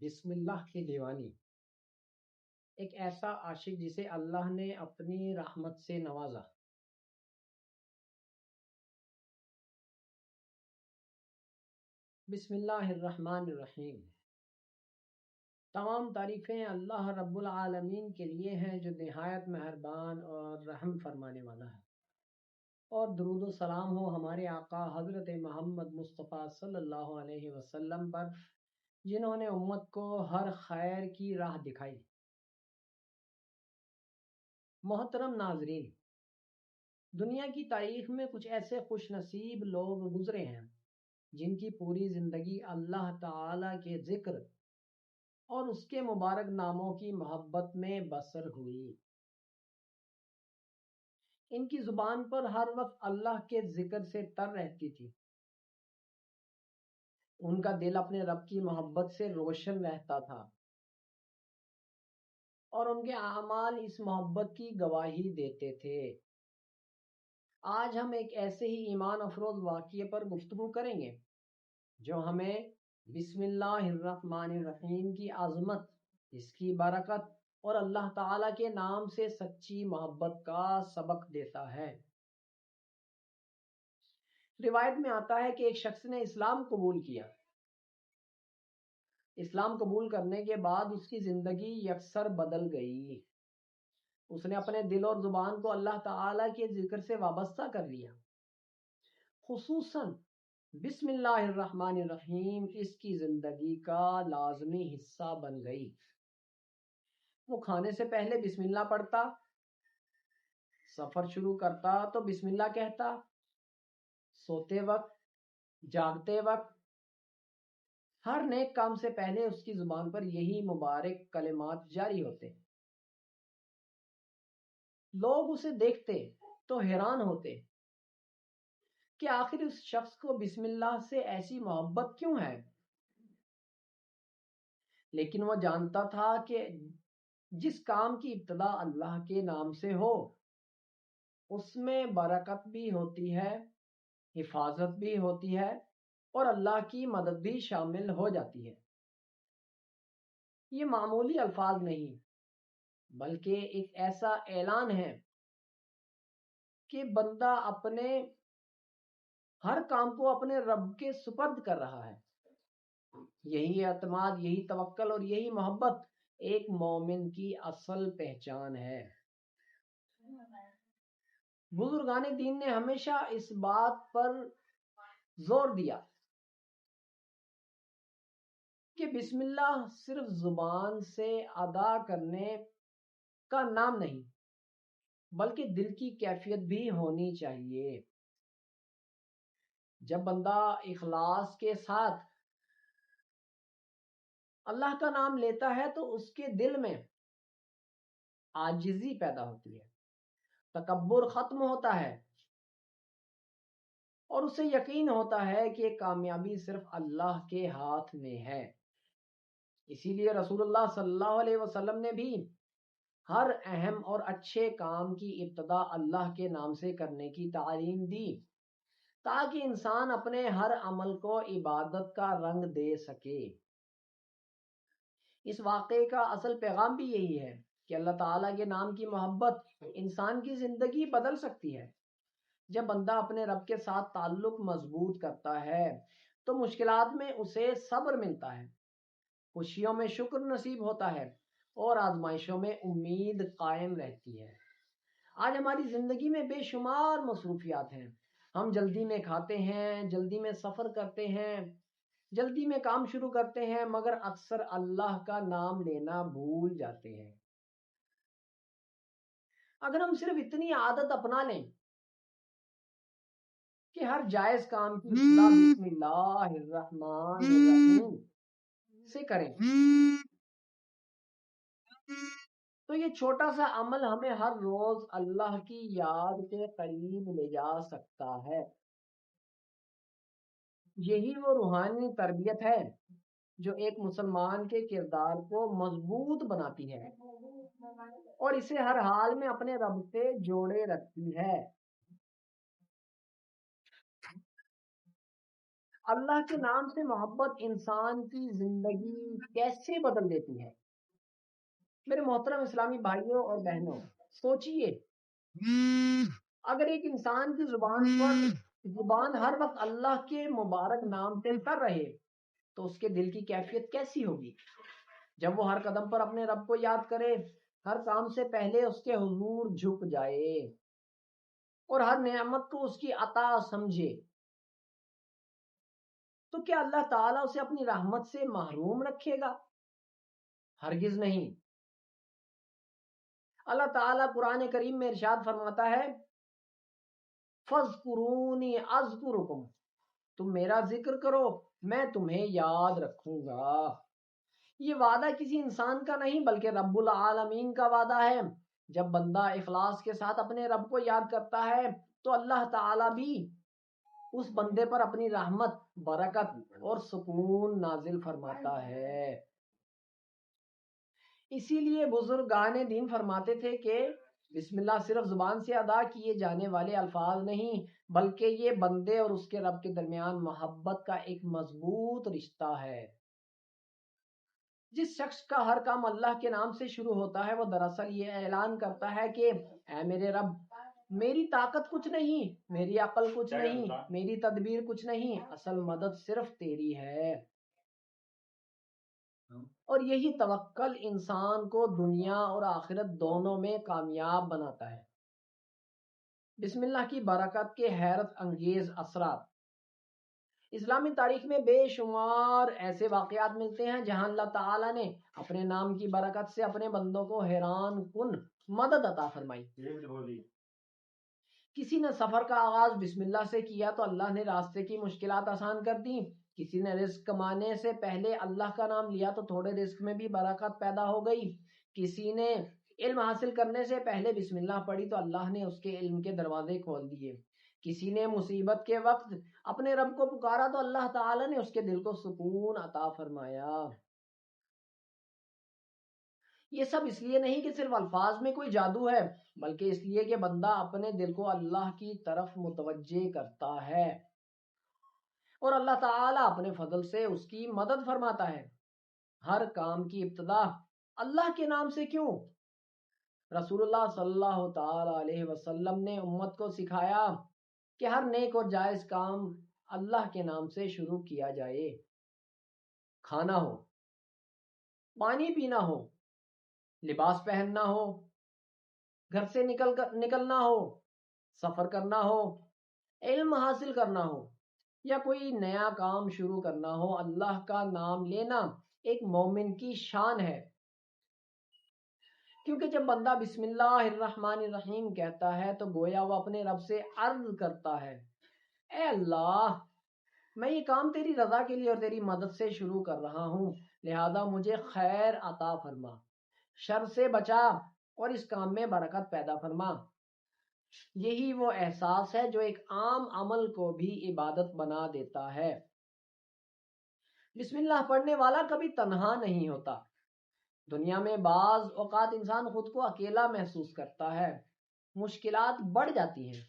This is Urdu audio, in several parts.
بسم اللہ کی دیوانی، ایک ایسا عاشق جسے اللہ نے اپنی رحمت سے نوازا۔ بسم اللہ الرحمن الرحیم۔ تمام تعریفیں اللہ رب العالمین کے لیے ہیں جو نہایت مہربان اور رحم فرمانے والا ہے، اور درود و سلام ہو ہمارے آقا حضرت محمد مصطفیٰ صلی اللہ علیہ وسلم پر، جنہوں نے امت کو ہر خیر کی راہ دکھائی۔ محترم ناظرین، دنیا کی تاریخ میں کچھ ایسے خوش نصیب لوگ گزرے ہیں جن کی پوری زندگی اللہ تعالی کے ذکر اور اس کے مبارک ناموں کی محبت میں بسر ہوئی۔ ان کی زبان پر ہر وقت اللہ کے ذکر سے تر رہتی تھی، ان کا دل اپنے رب کی محبت سے روشن رہتا تھا، اور ان کے اعمال اس محبت کی گواہی دیتے تھے۔ آج ہم ایک ایسے ہی ایمان افروز واقعے پر گفتگو کریں گے جو ہمیں بسم اللہ الرحمن الرحیم کی عظمت، اس کی برکت اور اللہ تعالیٰ کے نام سے سچی محبت کا سبق دیتا ہے۔ روایت میں آتا ہے کہ ایک شخص نے اسلام قبول کیا۔ اسلام قبول کرنے کے بعد اس کی زندگی یکسر بدل گئی۔ اس نے اپنے دل اور زبان کو اللہ تعالیٰ کے ذکر سے وابستہ کر لیا، خصوصاً بسم اللہ الرحمن الرحیم اس کی زندگی کا لازمی حصہ بن گئی۔ وہ کھانے سے پہلے بسم اللہ پڑھتا، سفر شروع کرتا تو بسم اللہ کہتا، سوتے وقت، جاگتے وقت، ہر نیک کام سے پہلے اس کی زبان پر یہی مبارک کلمات جاری ہوتے۔ لوگ اسے دیکھتے تو حیران ہوتے کہ آخر اس شخص کو بسم اللہ سے ایسی محبت کیوں ہے، لیکن وہ جانتا تھا کہ جس کام کی ابتدا اللہ کے نام سے ہو اس میں برکت بھی ہوتی ہے، حفاظت بھی ہوتی ہے، اور اللہ کی مدد بھی شامل ہو جاتی ہے۔ یہ معمولی الفاظ نہیں بلکہ ایک ایسا اعلان ہے کہ بندہ اپنے ہر کام کو اپنے رب کے سپرد کر رہا ہے۔ یہی اعتماد، یہی توکل اور یہی محبت ایک مومن کی اصل پہچان ہے۔ بزرگان دین نے ہمیشہ اس بات پر زور دیا کہ بسم اللہ صرف زبان سے ادا کرنے کا نام نہیں بلکہ دل کی کیفیت بھی ہونی چاہیے۔ جب بندہ اخلاص کے ساتھ اللہ کا نام لیتا ہے تو اس کے دل میں عاجزی پیدا ہوتی ہے، تکبر ختم ہوتا ہے، اور اسے یقین ہوتا ہے کہ کامیابی صرف اللہ کے ہاتھ میں ہے۔ اسی لیے رسول اللہ صلی اللہ علیہ وسلم نے بھی ہر اہم اور اچھے کام کی ابتدا اللہ کے نام سے کرنے کی تعلیم دی، تاکہ انسان اپنے ہر عمل کو عبادت کا رنگ دے سکے۔ اس واقعے کا اصل پیغام بھی یہی ہے کہ اللہ تعالیٰ کے نام کی محبت انسان کی زندگی بدل سکتی ہے۔ جب بندہ اپنے رب کے ساتھ تعلق مضبوط کرتا ہے تو مشکلات میں اسے صبر ملتا ہے، خوشیوں میں شکر نصیب ہوتا ہے، اور آزمائشوں میں امید قائم رہتی ہے۔ آج ہماری زندگی میں بے شمار مصروفیات ہیں۔ ہم جلدی میں کھاتے ہیں، جلدی میں سفر کرتے ہیں، جلدی میں کام شروع کرتے ہیں، مگر اکثر اللہ کا نام لینا بھول جاتے ہیں۔ اگر ہم صرف اتنی عادت اپنا لیں کہ ہر جائز کام کی ابتدا بسم اللہ الرحمن الرحیم سے کریں تو یہ چھوٹا سا عمل ہمیں ہر روز اللہ کی یاد کے قریب لے جا سکتا ہے۔ یہی وہ روحانی تربیت ہے جو ایک مسلمان کے کردار کو مضبوط بناتی ہے اور اسے ہر حال میں اپنے رب سے جوڑے رکھتی ہے۔ اللہ کے نام سے محبت انسان کی زندگی کیسے بدل دیتی ہے؟ میرے محترم اسلامی بھائیوں اور بہنوں، سوچئے، اگر ایک انسان کی زبان ہر وقت اللہ کے مبارک نام سے کر رہے تو اس کے دل کی کیفیت کیسی ہوگی؟ جب وہ ہر قدم پر اپنے رب کو یاد کرے، ہر کام سے پہلے اس کے حضور جھک جائے اور ہر نعمت کو اس کی عطا سمجھے، تو کیا اللہ تعالیٰ اسے اپنی رحمت سے محروم رکھے گا؟ ہرگز نہیں۔ اللہ تعالیٰ قرآن کریم میں ارشاد فرماتا ہے، فَاذْكُرُونِي أَذْكُرُكُمْ، تم میرا ذکر کرو میں تمہیں یاد رکھوں گا۔ یہ وعدہ کسی انسان کا نہیں بلکہ رب العالمین کا وعدہ ہے۔ جب بندہ اخلاص کے ساتھ اپنے رب کو یاد کرتا ہے تو اللہ تعالیٰ بھی اس بندے پر اپنی رحمت، برکت اور سکون نازل فرماتا ہے۔ اسی لیے بزرگان دین فرماتے تھے کہ بسم اللہ صرف زبان سے ادا کیے جانے والے الفاظ نہیں، بلکہ یہ بندے اور اس کے رب کے درمیان محبت کا ایک مضبوط رشتہ ہے۔ جس شخص کا ہر کام اللہ کے نام سے شروع ہوتا ہے وہ دراصل یہ اعلان کرتا ہے کہ اے میرے رب، میری طاقت کچھ نہیں، میری عقل کچھ نہیں، میری تدبیر کچھ نہیں، اصل مدد صرف تیری ہے۔ اور یہی توکل انسان کو دنیا اور آخرت دونوں میں کامیاب بناتا ہے۔ بسم اللہ کی برکت کے حیرت انگیز اثرات۔ اسلامی تاریخ میں بے شمار ایسے واقعات ملتے ہیں جہاں اللہ تعالیٰ نے اپنے نام کی برکت سے اپنے بندوں کو حیران کن مدد عطا فرمائی۔ کسی نے سفر کا آغاز بسم اللہ سے کیا تو اللہ نے راستے کی مشکلات آسان کر دی۔ کسی نے رزق کمانے سے پہلے اللہ کا نام لیا تو تھوڑے رزق میں بھی برکت پیدا ہو گئی۔ کسی نے علم حاصل کرنے سے پہلے بسم اللہ پڑھی تو اللہ نے اس کے علم کے دروازے کھول دیے۔ کسی نے مصیبت کے وقت اپنے رب کو پکارا تو اللہ تعالی نے اس کے دل کو سکون عطا فرمایا۔ یہ سب اس لیے نہیں کہ صرف الفاظ میں کوئی جادو ہے، بلکہ اس لیے کہ بندہ اپنے دل کو اللہ کی طرف متوجہ کرتا ہے اور اللہ تعالیٰ اپنے فضل سے اس کی مدد فرماتا ہے۔ ہر کام کی ابتدا اللہ کے نام سے کیوں؟ رسول اللہ صلی اللہ تعالی علیہ وسلم نے امت کو سکھایا کہ ہر نیک اور جائز کام اللہ کے نام سے شروع کیا جائے۔ کھانا ہو، پانی پینا ہو، لباس پہننا ہو، گھر سے نکلنا ہو، سفر کرنا ہو، علم حاصل کرنا ہو یا کوئی نیا کام شروع کرنا ہو، اللہ کا نام لینا ایک مومن کی شان ہے۔ کیونکہ جب بندہ بسم اللہ الرحمن الرحیم کہتا ہے تو گویا وہ اپنے رب سے عرض کرتا ہے، اے اللہ، میں یہ کام تیری رضا کے لیے اور تیری مدد سے شروع کر رہا ہوں، لہذا مجھے خیر عطا فرما، شر سے بچا اور اس کام میں برکت پیدا فرما۔ یہی وہ احساس ہے جو ایک عام عمل کو بھی عبادت بنا دیتا ہے۔ بسم اللہ پڑھنے والا کبھی تنہا نہیں ہوتا۔ دنیا میں بعض اوقات انسان خود کو اکیلا محسوس کرتا ہے، مشکلات بڑھ جاتی ہیں،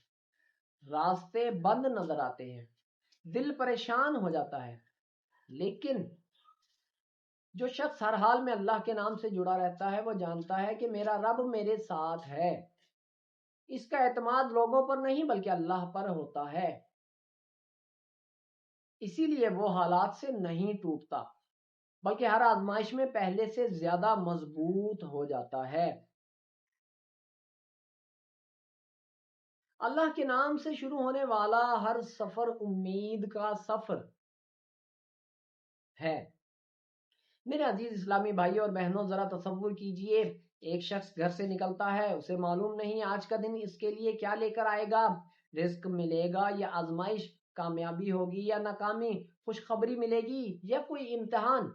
راستے بند نظر آتے ہیں، دل پریشان ہو جاتا ہے، لیکن جو شخص ہر حال میں اللہ کے نام سے جڑا رہتا ہے وہ جانتا ہے کہ میرا رب میرے ساتھ ہے۔ اس کا اعتماد لوگوں پر نہیں بلکہ اللہ پر ہوتا ہے، اسی لیے وہ حالات سے نہیں ٹوٹتا بلکہ ہر آزمائش میں پہلے سے زیادہ مضبوط ہو جاتا ہے۔ اللہ کے نام سے شروع ہونے والا ہر سفر امید کا سفر ہے۔ میرے عزیز اسلامی بھائی اور بہنوں، ذرا تصور کیجئے، ایک شخص گھر سے نکلتا ہے، اسے معلوم نہیں آج کا دن اس کے لیے کیا لے کر آئے گا، رزق ملے گا یا آزمائش، کامیابی ہوگی یا ناکامی، خوشخبری ملے گی یا کوئی امتحان،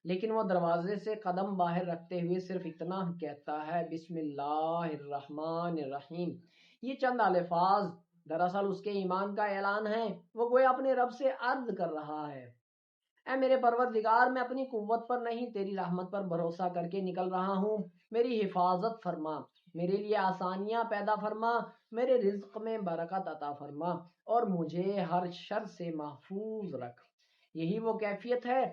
لیکن وہ دروازے سے قدم باہر رکھتے ہوئے صرف اتنا کہتا ہے، بسم اللہ الرحمن الرحیم۔ یہ چند الفاظ دراصل اس کے ایمان کا اعلان ہے۔ وہ گویا اپنے رب سے عرض کر رہا ہے، اے میرے پروردگار، میں اپنی قوت پر نہیں تیری رحمت پر بھروسہ کر کے نکل رہا ہوں، میری حفاظت فرما، میرے لیے آسانیاں پیدا فرما، میرے رزق میں برکت عطا فرما اور مجھے ہر شر سے محفوظ رکھ۔ یہی وہ کیفیت ہے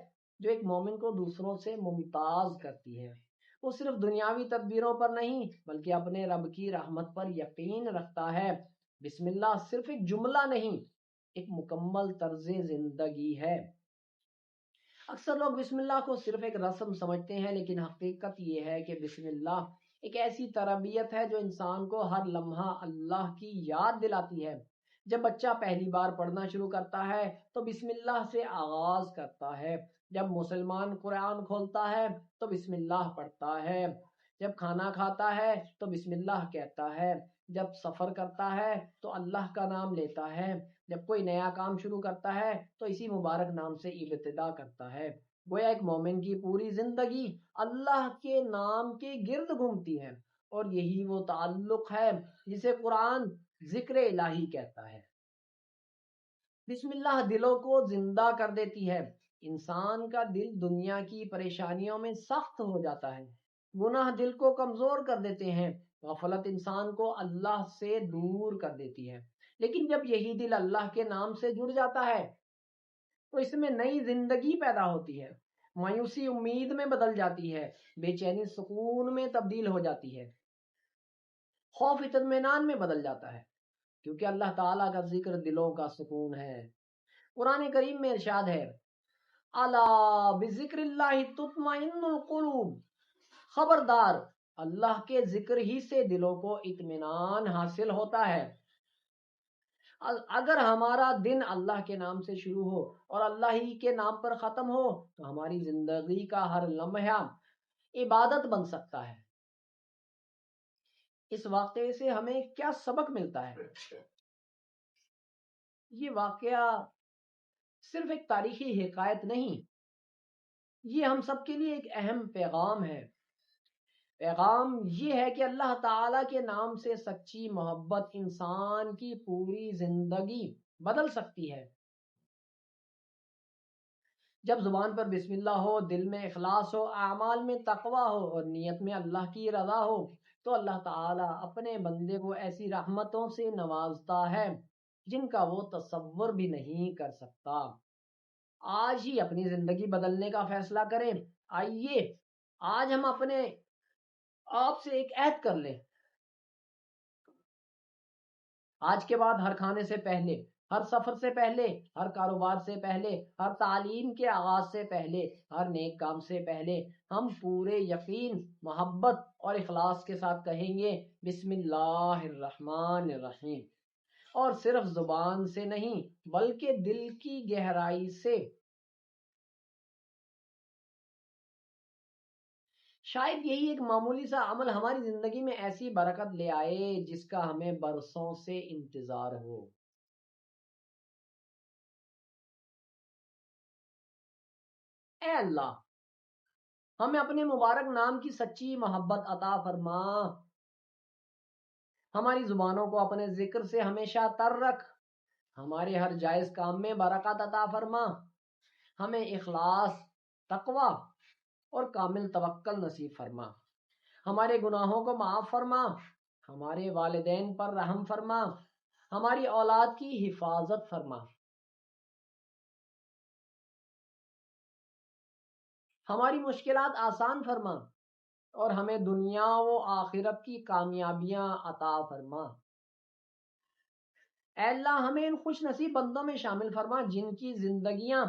جو ایک مومن کو دوسروں سے ممتاز کرتی ہے۔ وہ صرف دنیاوی تدبیروں پر نہیں بلکہ اپنے رب کی رحمت پر یقین رکھتا ہے۔ بسم اللہ صرف ایک جملہ نہیں، ایک مکمل طرز زندگی ہے۔ اکثر لوگ بسم اللہ کو صرف ایک رسم سمجھتے ہیں، لیکن حقیقت یہ ہے کہ بسم اللہ ایک ایسی تربیت ہے جو انسان کو ہر لمحہ اللہ کی یاد دلاتی ہے۔ جب بچہ پہلی بار پڑھنا شروع کرتا ہے تو بسم اللہ سے آغاز کرتا ہے۔ جب مسلمان قرآن کھولتا ہے تو بسم اللہ پڑھتا ہے۔ جب کھانا کھاتا ہے تو بسم اللہ کہتا ہے۔ جب سفر کرتا ہے تو اللہ کا نام لیتا ہے۔ جب کوئی نیا کام شروع کرتا ہے تو اسی مبارک نام سے ابتدا کرتا ہے۔ گویا ایک مومن کی پوری زندگی اللہ کے نام کے گرد گھومتی ہے، اور یہی وہ تعلق ہے جسے قرآن ذکر الہی کہتا ہے۔ بسم اللہ دلوں کو زندہ کر دیتی ہے۔ انسان کا دل دنیا کی پریشانیوں میں سخت ہو جاتا ہے۔ گناہ دل کو کمزور کر دیتے ہیں۔ غفلت انسان کو اللہ سے دور کر دیتی ہے۔ لیکن جب یہی دل اللہ کے نام سے جڑ جاتا ہے تو اس میں نئی زندگی پیدا ہوتی ہے۔ مایوسی امید میں بدل جاتی ہے، بے چینی سکون میں تبدیل ہو جاتی ہے، خوف اطمینان میں بدل جاتا ہے، کیونکہ اللہ تعالیٰ کا ذکر دلوں کا سکون ہے۔ قرآن کریم میں ارشاد ہے، الا بذکر اللہ تطمئن القلوب، خبردار اللہ کے ذکر ہی سے دلوں کو اطمینان حاصل ہوتا ہے۔ اگر ہمارا دن اللہ کے نام سے شروع ہو اور اللہ ہی کے نام پر ختم ہو تو ہماری زندگی کا ہر لمحہ عبادت بن سکتا ہے۔ اس واقعے سے ہمیں کیا سبق ملتا ہے؟ یہ واقعہ صرف ایک تاریخی حکایت نہیں، یہ ہم سب کے لیے ایک اہم پیغام ہے۔ پیغام یہ ہے کہ اللہ تعالیٰ کے نام سے سچی محبت انسان کی پوری زندگی بدل سکتی ہے۔ جب زبان پر بسم اللہ ہو، دل میں اخلاص ہو، اعمال میں تقوی ہو اور نیت میں اللہ کی رضا ہو تو اللہ تعالیٰ اپنے بندے کو ایسی رحمتوں سے نوازتا ہے جن کا وہ تصور بھی نہیں کر سکتا۔ آج ہی اپنی زندگی بدلنے کا فیصلہ کریں۔ آئیے آج ہم اپنے آپ سے ایک عہد کر لیں، آج کے بعد ہر کھانے سے پہلے، ہر سفر سے پہلے، ہر کاروبار سے پہلے، ہر تعلیم کے آغاز سے پہلے، ہر نیک کام سے پہلے ہم پورے یقین، محبت اور اخلاص کے ساتھ کہیں گے بسم اللہ الرحمن الرحیم، اور صرف زبان سے نہیں بلکہ دل کی گہرائی سے۔ شاید یہی ایک معمولی سا عمل ہماری زندگی میں ایسی برکت لے آئے جس کا ہمیں برسوں سے انتظار ہو۔ اے اللہ، ہمیں اپنے مبارک نام کی سچی محبت عطا فرما، ہماری زبانوں کو اپنے ذکر سے ہمیشہ تر رکھ، ہمارے ہر جائز کام میں برکت عطا فرما، ہمیں اخلاص، تقوی اور کامل توکل نصیب فرما، ہمارے گناہوں کو معاف فرما، ہمارے والدین پر رحم فرما، ہماری اولاد کی حفاظت فرما، ہماری مشکلات آسان فرما اور ہمیں دنیا و آخرت کی کامیابیاں عطا فرما۔ اے اللہ، ہمیں ان خوش نصیب بندوں میں شامل فرما جن کی زندگیاں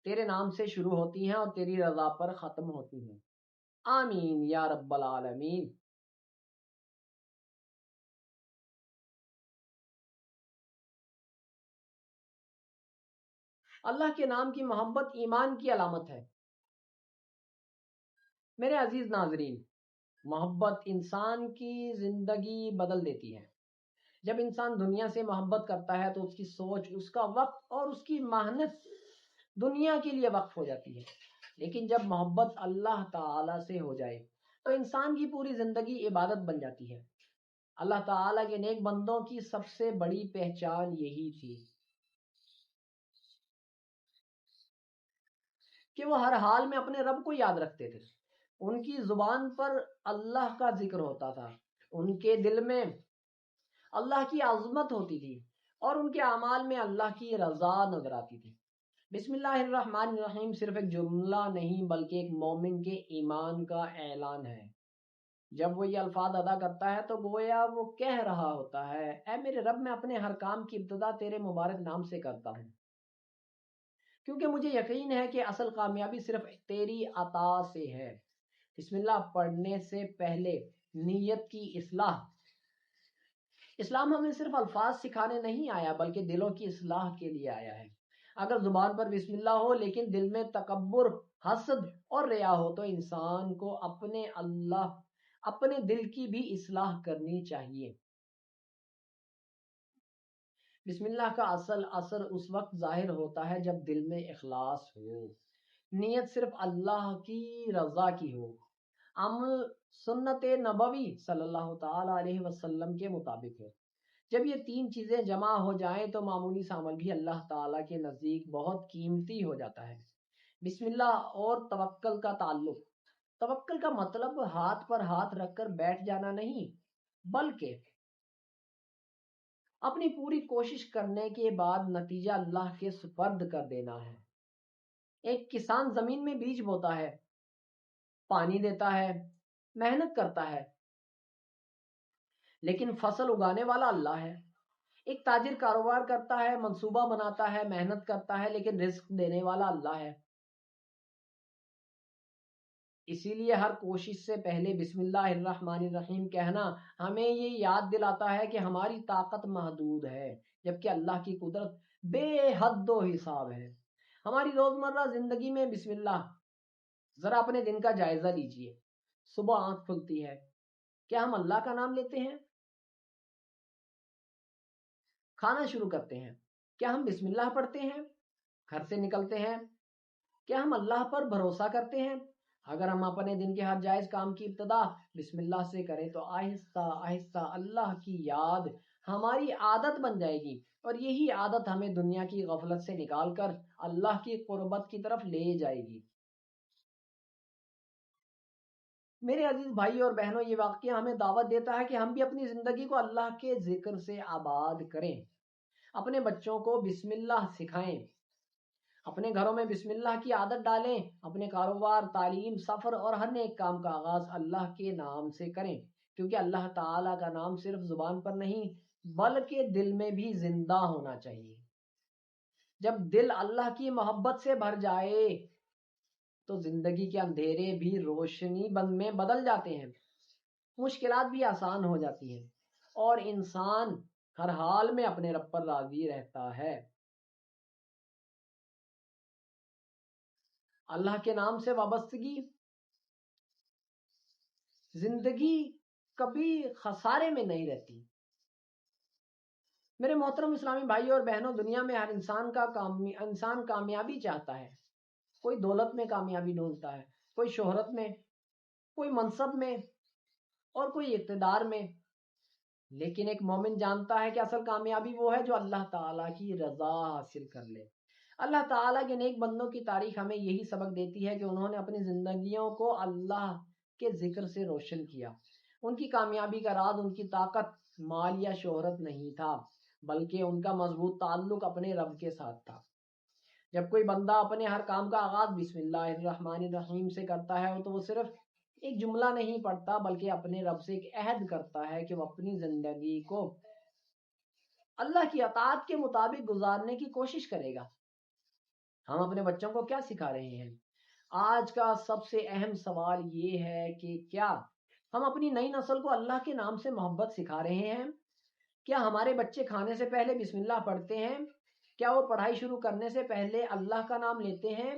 تیرے نام سے شروع ہوتی ہیں اور تیری رضا پر ختم ہوتی ہیں۔ آمین یا رب العالمین۔ اللہ کے نام کی محبت ایمان کی علامت ہے۔ میرے عزیز ناظرین، محبت انسان کی زندگی بدل دیتی ہے۔ جب انسان دنیا سے محبت کرتا ہے تو اس کی سوچ، اس کا وقت اور اس کی محنت دنیا کے لیے وقف ہو جاتی ہے۔ لیکن جب محبت اللہ تعالی سے ہو جائے تو انسان کی پوری زندگی عبادت بن جاتی ہے۔ اللہ تعالیٰ کے نیک بندوں کی سب سے بڑی پہچان یہی تھی کہ وہ ہر حال میں اپنے رب کو یاد رکھتے تھے۔ ان کی زبان پر اللہ کا ذکر ہوتا تھا، ان کے دل میں اللہ کی عظمت ہوتی تھی اور ان کے اعمال میں اللہ کی رضا نظر آتی تھی۔ بسم اللہ الرحمن الرحیم صرف ایک جملہ نہیں بلکہ ایک مومن کے ایمان کا اعلان ہے۔ جب وہ یہ الفاظ ادا کرتا ہے تو گویا وہ کہہ رہا ہوتا ہے، اے میرے رب، میں اپنے ہر کام کی ابتدا تیرے مبارک نام سے کرتا ہوں، کیونکہ مجھے یقین ہے کہ اصل کامیابی صرف تیری عطا سے ہے۔ بسم اللہ پڑھنے سے پہلے نیت کی اصلاح۔ اسلام ہمیں صرف الفاظ سکھانے نہیں آیا بلکہ دلوں کی اصلاح کے لیے آیا ہے۔ اگر زبان پر بسم اللہ ہو لیکن دل میں تکبر، حسد اور ریا ہو تو انسان کو اپنے دل کی بھی اصلاح کرنی چاہیے۔ بسم اللہ کا اصل اثر اس وقت ظاہر ہوتا ہے جب دل میں اخلاص ہو، نیت صرف اللہ کی رضا کی ہو، عمل سنت نبوی صلی اللہ تعالی علیہ وسلم کے مطابق ہو۔ جب یہ تین چیزیں جمع ہو جائیں تو معمولی سا عمل بھی اللہ تعالیٰ کے نزدیک بہت قیمتی ہو جاتا ہے۔ بسم اللہ اور توکل کا تعلق۔ توکل کا مطلب ہاتھ پر ہاتھ رکھ کر بیٹھ جانا نہیں، بلکہ اپنی پوری کوشش کرنے کے بعد نتیجہ اللہ کے سپرد کر دینا ہے۔ ایک کسان زمین میں بیج بوتا ہے، پانی دیتا ہے، محنت کرتا ہے، لیکن فصل اگانے والا اللہ ہے۔ ایک تاجر کاروبار کرتا ہے، منصوبہ بناتا ہے، محنت کرتا ہے، لیکن رزق دینے والا اللہ ہے۔ اسی لیے ہر کوشش سے پہلے بسم اللہ الرحمن الرحیم کہنا ہمیں یہ یاد دلاتا ہے کہ ہماری طاقت محدود ہے، جبکہ اللہ کی قدرت بے حد و حساب ہے۔ ہماری روزمرہ زندگی میں بسم اللہ، ذرا اپنے دن کا جائزہ لیجئے۔ صبح آنکھ کھلتی ہے، کیا ہم اللہ کا نام لیتے ہیں؟ کھانا شروع کرتے ہیں، کیا ہم بسم اللہ پڑھتے ہیں؟ گھر سے نکلتے ہیں، کیا ہم اللہ پر بھروسہ کرتے ہیں؟ اگر ہم اپنے دن کے ہر جائز کام کی ابتدا بسم اللہ سے کریں تو آہستہ آہستہ اللہ کی یاد ہماری عادت بن جائے گی، اور یہی عادت ہمیں دنیا کی غفلت سے نکال کر اللہ کی قربت کی طرف لے جائے گی۔ میرے عزیز بھائی اور بہنوں، یہ واقعہ ہمیں دعوت دیتا ہے کہ ہم بھی اپنی زندگی کو اللہ کے ذکر سے آباد کریں، اپنے بچوں کو بسم اللہ سکھائیں، اپنے گھروں میں بسم اللہ کی عادت ڈالیں، اپنے کاروبار، تعلیم، سفر اور ہر نیک کام کا آغاز اللہ کے نام سے کریں، کیونکہ اللہ تعالیٰ کا نام صرف زبان پر نہیں بلکہ دل میں بھی زندہ ہونا چاہیے۔ جب دل اللہ کی محبت سے بھر جائے تو زندگی کے اندھیرے بھی روشنی میں بدل جاتے ہیں، مشکلات بھی آسان ہو جاتی ہیں، اور انسان ہر حال میں اپنے رب پر راضی رہتا ہے۔ اللہ کے نام سے وابستگی زندگی کبھی خسارے میں نہیں رہتی۔ میرے محترم اسلامی بھائی اور بہنوں، دنیا میں ہر انسان کامیابی چاہتا ہے۔ کوئی دولت میں کامیابی ڈھونڈتا ہے، کوئی شہرت میں، کوئی منصب میں اور کوئی اقتدار میں، لیکن ایک مومن جانتا ہے کہ اصل کامیابی وہ ہے جو اللہ تعالیٰ کی رضا حاصل کر لے۔ اللہ تعالیٰ کے نیک بندوں کی تاریخ ہمیں یہی سبق دیتی ہے کہ انہوں نے اپنی زندگیوں کو اللہ کے ذکر سے روشن کیا۔ ان کی کامیابی کا راز ان کی طاقت، مال یا شہرت نہیں تھا، بلکہ ان کا مضبوط تعلق اپنے رب کے ساتھ تھا۔ جب کوئی بندہ اپنے ہر کام کا آغاز بسم اللہ الرحمن الرحیم سے کرتا ہے تو وہ صرف ایک جملہ نہیں پڑھتا بلکہ اپنے رب سے ایک عہد کرتا ہے کہ وہ اپنی زندگی کو اللہ کی اطاعت کے مطابق گزارنے کی کوشش کرے گا۔ ہم اپنے بچوں کو کیا سکھا رہے ہیں؟ آج کا سب سے اہم سوال یہ ہے کہ کیا ہم اپنی نئی نسل کو اللہ کے نام سے محبت سکھا رہے ہیں؟ کیا ہمارے بچے کھانے سے پہلے بسم اللہ پڑھتے ہیں؟ کیا وہ پڑھائی شروع کرنے سے پہلے اللہ کا نام لیتے ہیں؟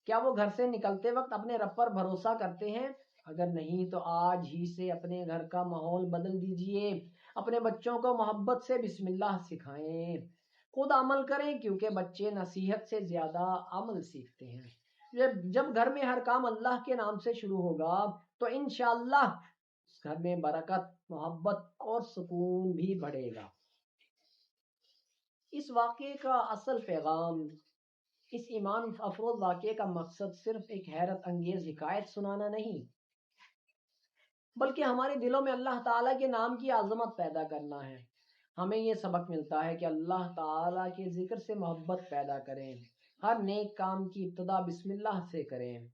کیا وہ گھر سے نکلتے وقت اپنے رب پر بھروسہ کرتے ہیں؟ اگر نہیں تو آج ہی سے اپنے گھر کا ماحول بدل دیجئے، اپنے بچوں کو محبت سے بسم اللہ سکھائیں، خود عمل کریں، کیونکہ بچے نصیحت سے زیادہ عمل سیکھتے ہیں۔ جب گھر میں ہر کام اللہ کے نام سے شروع ہوگا تو انشاءاللہ اس گھر میں برکت، محبت اور سکون بھی بڑھے گا۔ اس واقعے کا اصل پیغام، اس ایمان افروز واقعے کا مقصد صرف ایک حیرت انگیز حکایت سنانا نہیں، بلکہ ہمارے دلوں میں اللہ تعالیٰ کے نام کی عظمت پیدا کرنا ہے۔ ہمیں یہ سبق ملتا ہے کہ اللہ تعالیٰ کے ذکر سے محبت پیدا کریں، ہر نیک کام کی ابتدا بسم اللہ سے کریں،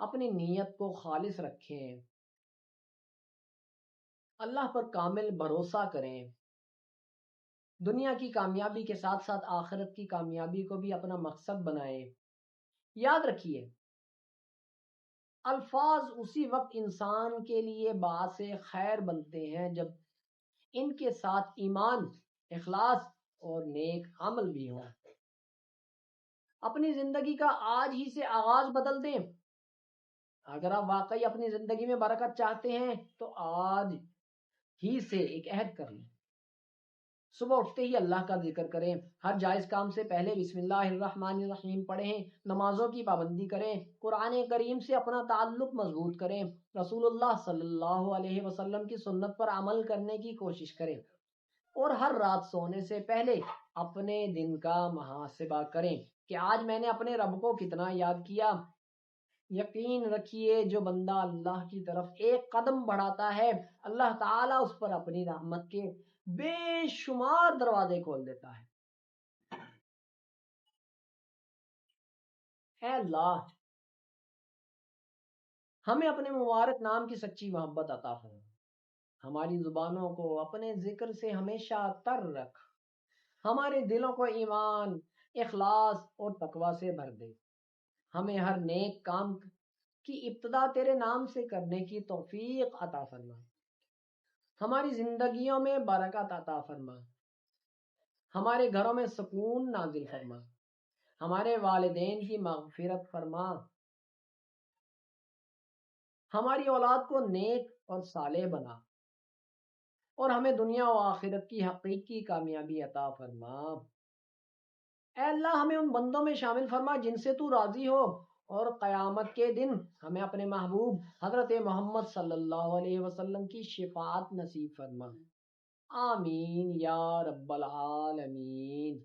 اپنی نیت کو خالص رکھیں، اللہ پر کامل بھروسہ کریں، دنیا کی کامیابی کے ساتھ ساتھ آخرت کی کامیابی کو بھی اپنا مقصد بنائیں۔ یاد رکھیے، الفاظ اسی وقت انسان کے لیے باعث خیر بنتے ہیں جب ان کے ساتھ ایمان، اخلاص اور نیک عمل بھی ہوں۔ اپنی زندگی کا آج ہی سے آغاز بدل دیں۔ اگر آپ واقعی اپنی زندگی میں برکت چاہتے ہیں تو آج ہی سے ایک عہد کر لیں، صبح اٹھتے ہی اللہ کا ذکر کریں، ہر جائز کام سے پہلے بسم اللہ الرحمن الرحیم پڑھیں، نمازوں کی پابندی کریں، قرآن کریم سے اپنا تعلق مضبوط کریں، رسول اللہ صلی اللہ علیہ وسلم کی سنت پر عمل کرنے کی کوشش کریں، اور ہر رات سونے سے پہلے اپنے دن کا محاسبہ کریں کہ آج میں نے اپنے رب کو کتنا یاد کیا۔ یقین رکھیے، جو بندہ اللہ کی طرف ایک قدم بڑھاتا ہے، اللہ تعالیٰ اس پر اپنی رحمت کے بے شمار دروازے کھول دیتا ہے۔ اے اللہ، ہمیں اپنے مبارک نام کی سچی محبت عطا فرما، ہماری زبانوں کو اپنے ذکر سے ہمیشہ تر رکھ، ہمارے دلوں کو ایمان، اخلاص اور تقوی سے بھر دے، ہمیں ہر نیک کام کی ابتدا تیرے نام سے کرنے کی توفیق عطا فرما، ہماری زندگیوں میں برکت عطا فرما، ہمارے گھروں میں سکون نازل فرما، ہمارے والدین کی مغفرت فرما، ہماری اولاد کو نیک اور صالح بنا، اور ہمیں دنیا و آخرت کی حقیقی کامیابی عطا فرما۔ اے اللہ، ہمیں ان بندوں میں شامل فرما جن سے تو راضی ہو، اور قیامت کے دن ہمیں اپنے محبوب حضرت محمد صلی اللہ علیہ وسلم کی شفاعت نصیب فرما۔ آمین یا رب العالمین۔